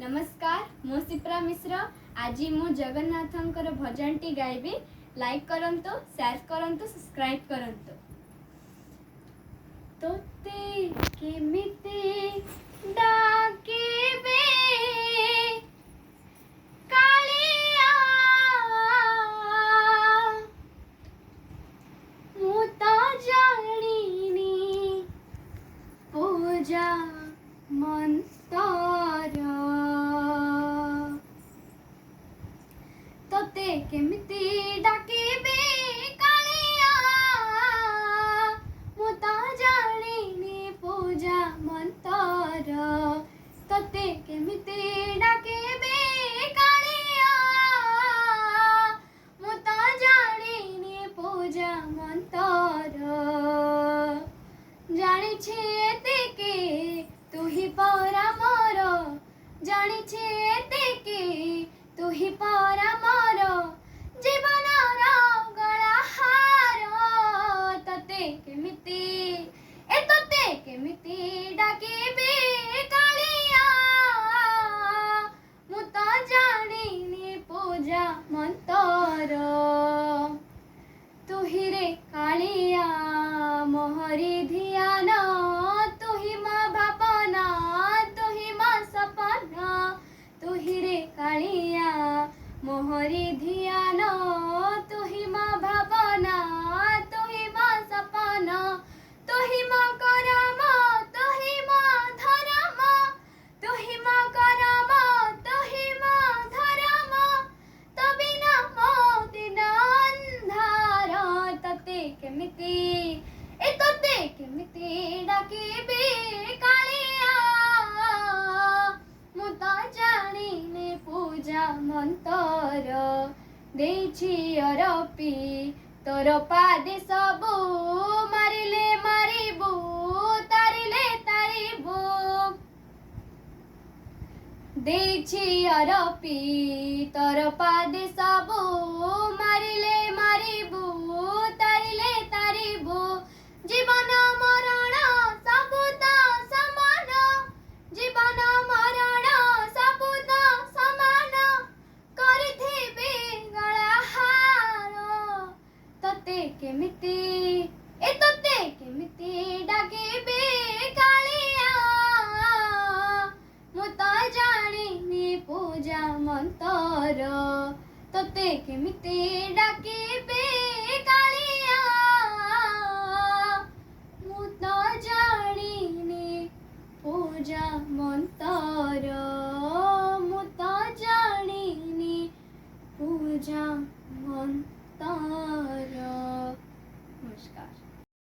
नमस्कार मु शिप्रा मिश्र। आज मु जगन्नाथंकर भजन टी गाइबी। लाइक करंतु, शेयर करंतु, सब्सक्राइब करंतु। तोते केमिति डाकिबे कालिया, मु तो जानिनी पूजा मंतर। तोते केमिति डाकिबे कालिया, मु तो जानिनी पूजा मंतर। तोते केमिति डाकिबे कालिया, मु तो जानिनी पूजा मंतर। जानी छे एतिके तू ही परा मोर, जानी छे एतिके तू ही परा मोर जीवनर गलाहार। तते केमिति तते केमिति डाकिबे कालिया, मु तो जानिनी पूजा मंतर। तू ही रे कालिया मोहरी ध्यान, तू ही माँ भावना, तू ही माँ सपना। तू ही रे कालिया मोहरी ध्यान, तू ही माँ भावना, तू ही माँ सपना। तू ही माँ करम, तू ही माँ धर्म, तू ही माँ करम, तू ही माँ धर्म। तो बिना मो दिन अंधार। तते केमिति तते केमिति डाकिबे कालिया, मु तो जानिनी पूजा मंतर। देछि अरपी तोर पादे सबु, मारिले मारिबु, तारिले तारिबु। देछि अरपी तोर पादे सबु, मारिले मारिबु, तारिले तारिबु। जीवन मरण सबु तो समान, जीवन मरण सबु तो समान। करिथिबे गलाहार। तते केमिति तते केमिति डाकिबे कालिया, मु तो जानिनी पूजा मंतर। तते केमिति डाकिबे कालिया, मु तो जानिनी पूजा मंतर। मु तो जानिनी पूजा मंतर।